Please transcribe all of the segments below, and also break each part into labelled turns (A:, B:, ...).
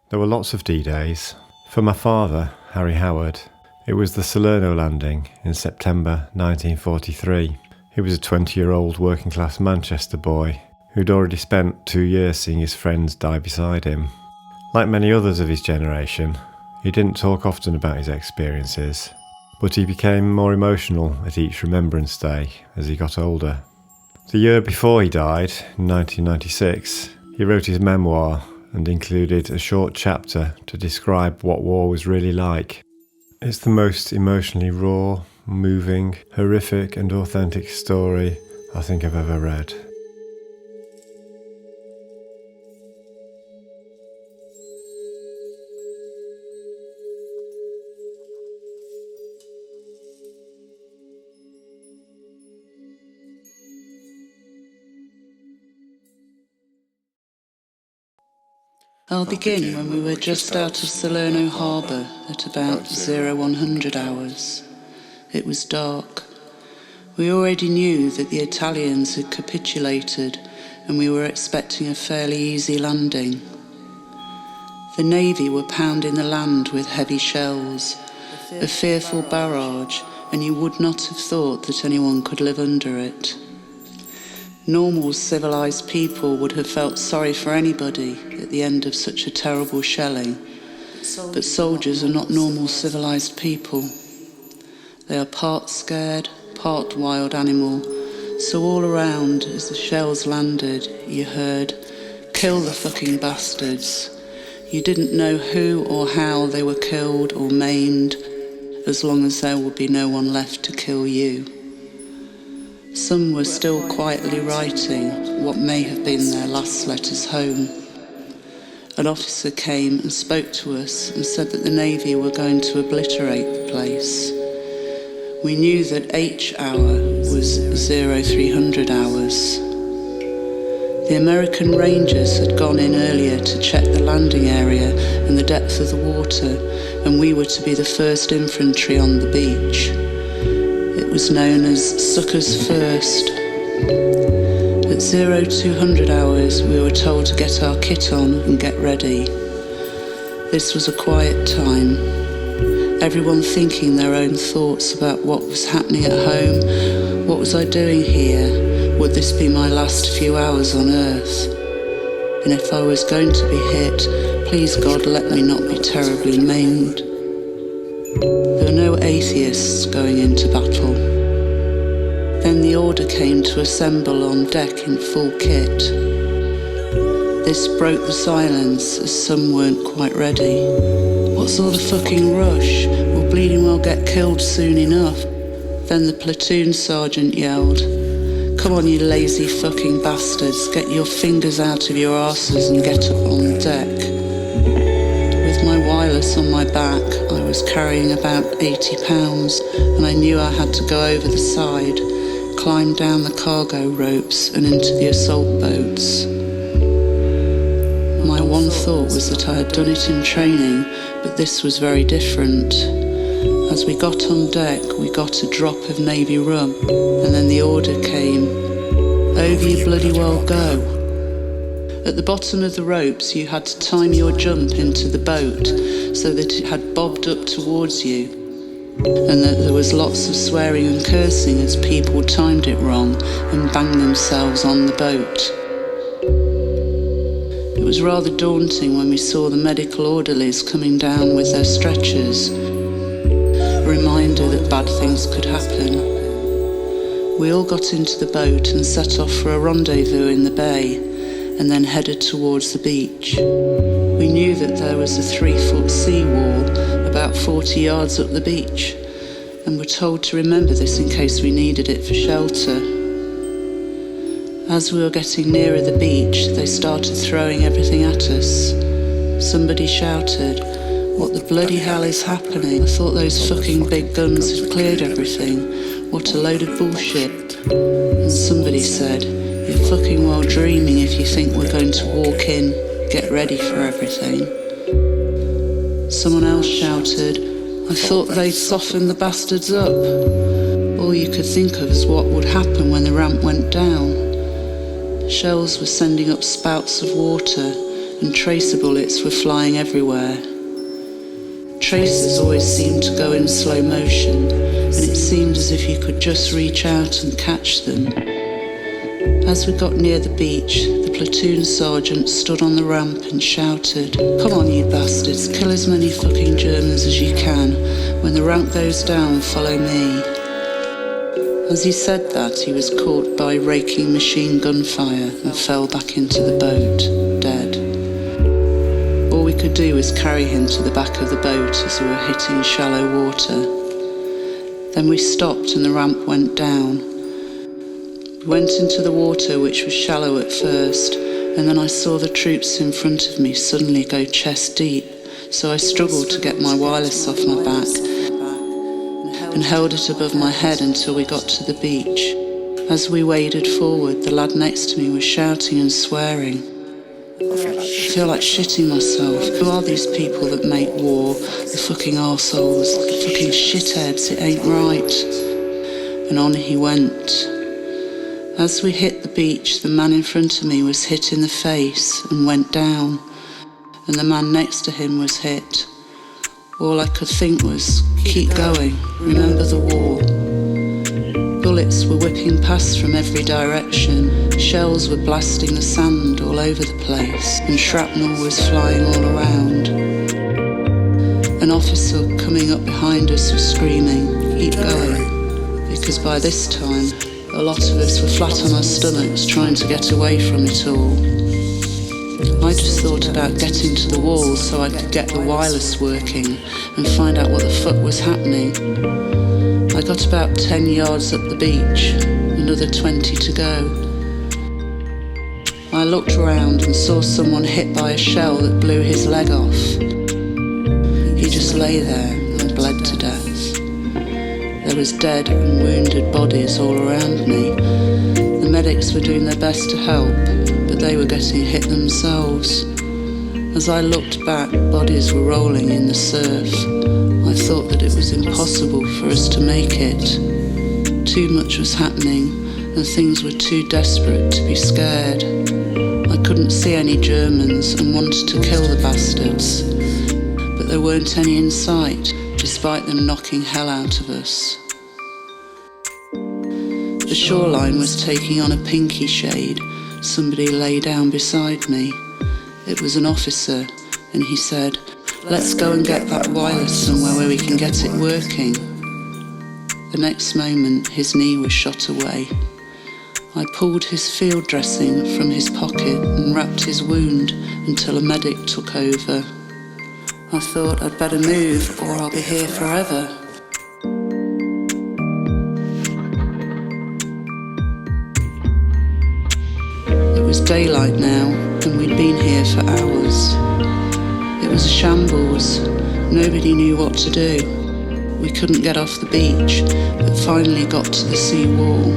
A: There were lots of D-Days. For my father, Harry Howard, it was the Salerno Landing in September 1943. He was a 20-year-old working-class Manchester boy who'd already spent 2 years seeing his friends die beside him. Like many others of his generation, he didn't talk often about his experiences, but he became more emotional at each Remembrance Day as he got older. The year before he died, in 1996, he wrote his memoir and included a short chapter to describe what war was really like. It's the most emotionally raw, moving, horrific and authentic story I think I've ever read.
B: I'll begin when we were just out of Salerno harbour at about 0100 hours. It was dark. We already knew that the Italians had capitulated and we were expecting a fairly easy landing. The Navy were pounding the land with heavy shells, a fearful barrage, and you would not have thought that anyone could live under it. Normal, civilised people would have felt sorry for anybody at the end of such a terrible shelling, but soldiers are not normal, civilised people. They are part scared, part wild animal, so all around as the shells landed, you heard, "Kill the fucking bastards." You didn't know who or how they were killed or maimed, as long as there would be no one left to kill you. Some were still quietly writing what may have been their last letters home. An officer came and spoke to us and said that the Navy were going to obliterate the place. We knew that H hour was 0300 hours. The American Rangers had gone in earlier to check the landing area and the depth of the water, and we were to be the first infantry on the beach. It was known as Suckers First. At 0200 hours, we were told to get our kit on and get ready. This was a quiet time. Everyone thinking their own thoughts about what was happening at home. What was I doing here? Would this be my last few hours on Earth? And if I was going to be hit, please God, let me not be terribly maimed. There were no atheists going into battle. Then the order came to assemble on deck in full kit. This broke the silence as some weren't quite ready. What's all the fucking rush? We'll bleeding well get killed soon enough. Then the platoon sergeant yelled, "Come on, you lazy fucking bastards, get your fingers out of your arses and get up on deck." With my wireless on my back, I was carrying about 80 pounds, and I knew I had to go over the side, climb down the cargo ropes and into the assault boats. My one thought was that I had done it in training, but this was very different. As we got on deck, we got a drop of Navy rum, and then the order came, "Over you bloody well go." At the bottom of the ropes, you had to time your jump into the boat so that it had bobbed up towards you, and that there was lots of swearing and cursing as people timed it wrong and banged themselves on the boat. It was rather daunting when we saw the medical orderlies coming down with their stretchers, a reminder that bad things could happen. We all got into the boat and set off for a rendezvous in the bay, and then headed towards the beach. We knew that there was a 3-foot sea wall about 40 yards up the beach, and were told to remember this in case we needed it for shelter. As we were getting nearer the beach, they started throwing everything at us. Somebody shouted, "What the bloody hell is happening? I thought those fucking big guns had cleared everything. What a load of bullshit." And somebody said, "You're fucking well dreaming if you think we're going to walk in, get ready for everything." Someone else shouted, "I thought they'd soften the bastards up." All you could think of is what would happen when the ramp went down. Shells were sending up spouts of water, and tracer bullets were flying everywhere. Tracers always seemed to go in slow motion, and it seemed as if you could just reach out and catch them. As we got near the beach, the platoon sergeant stood on the ramp and shouted, "Come on, you bastards, kill as many fucking Germans as you can. When the ramp goes down, follow me." As he said that, he was caught by raking machine gun fire and fell back into the boat, dead. All we could do was carry him to the back of the boat as we were hitting shallow water. Then we stopped and the ramp went down. We went into the water, which was shallow at first, and then I saw the troops in front of me suddenly go chest deep, so I struggled to get my wireless off my back and held it above my head until we got to the beach. As we waded forward, the lad next to me was shouting and swearing. I feel like shitting myself. Who are these people that make war? The fucking arseholes, the fucking shitheads, it ain't right. And on he went. As we hit the beach, the man in front of me was hit in the face and went down, and the man next to him was hit. All I could think was, keep going, remember the war. Bullets were whipping past from every direction, shells were blasting the sand all over the place, and shrapnel was flying all around. An officer coming up behind us was screaming, keep going, because by this time, a lot of us were flat on our stomachs trying to get away from it all. I just thought about getting to the wall so I could get the wireless working and find out what the fuck was happening. I got about 10 yards up the beach, another 20 to go. I looked around and saw someone hit by a shell that blew his leg off. He just lay there and bled to death. There was dead and wounded bodies all around me. The medics were doing their best to help, but they were getting hit themselves. As I looked back, bodies were rolling in the surf. I thought that it was impossible for us to make it. Too much was happening, and things were too desperate to be scared. I couldn't see any Germans and wanted to kill the bastards, but there weren't any in sight, despite them knocking hell out of us. The shoreline was taking on a pinky shade. Somebody lay down beside me. It was an officer, and he said, "Let's go and get that wireless somewhere where we can get it working." The next moment, his knee was shot away. I pulled his field dressing from his pocket and wrapped his wound until a medic took over. I thought I'd better move or I'll be here forever. It was daylight now, and we'd been here for hours. It was a shambles. Nobody knew what to do. We couldn't get off the beach, but finally got to the sea wall.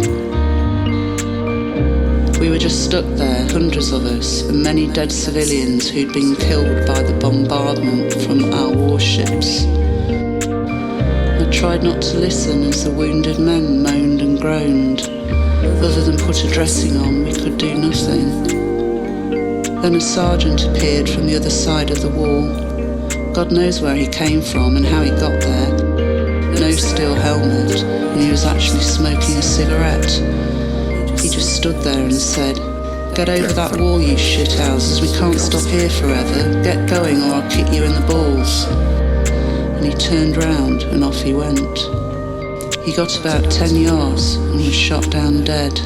B: We were just stuck there, hundreds of us, and many dead civilians who'd been killed by the bombardment from our warships. I tried not to listen as the wounded men moaned and groaned. Other than put a dressing on, we could do nothing. Then a sergeant appeared from the other side of the wall. God knows where he came from and how he got there. No steel helmet, and he was actually smoking a cigarette. He just stood there and said, "Get over that wall, you shithouses, we can't stop here forever. Get going or I'll kick you in the balls." And he turned round and off he went. He got about 10 yards and was shot down dead.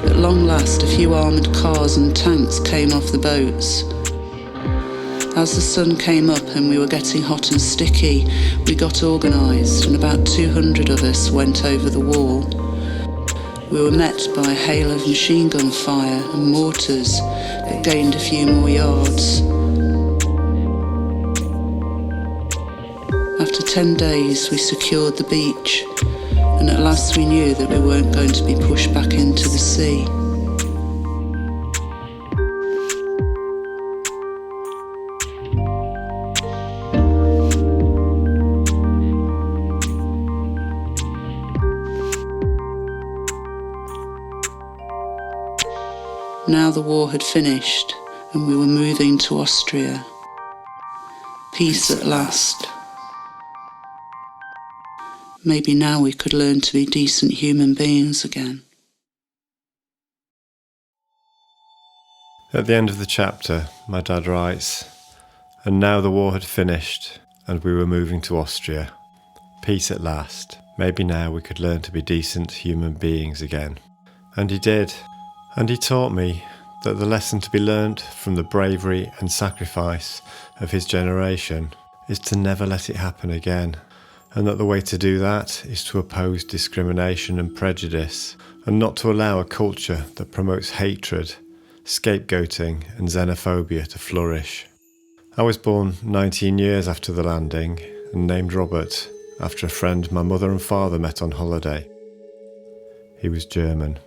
B: At long last, a few armoured cars and tanks came off the boats. As the sun came up and we were getting hot and sticky, we got organised and about 200 of us went over the wall. We were met by a hail of machine gun fire and mortars that gained a few more yards. After 10 days we secured the beach, and at last we knew that we weren't going to be pushed back into the sea. Now the war had finished and we were moving to Austria. Peace at last. Maybe now we could learn to be decent human beings again.
A: At the end of the chapter, my dad writes, "And now the war had finished and we were moving to Austria. Peace at last. Maybe now we could learn to be decent human beings again." And he did. And he taught me that the lesson to be learnt from the bravery and sacrifice of his generation is to never let it happen again, and that the way to do that is to oppose discrimination and prejudice, and not to allow a culture that promotes hatred, scapegoating and xenophobia to flourish. I was born 19 years after the landing and named Robert after a friend my mother and father met on holiday. He was German.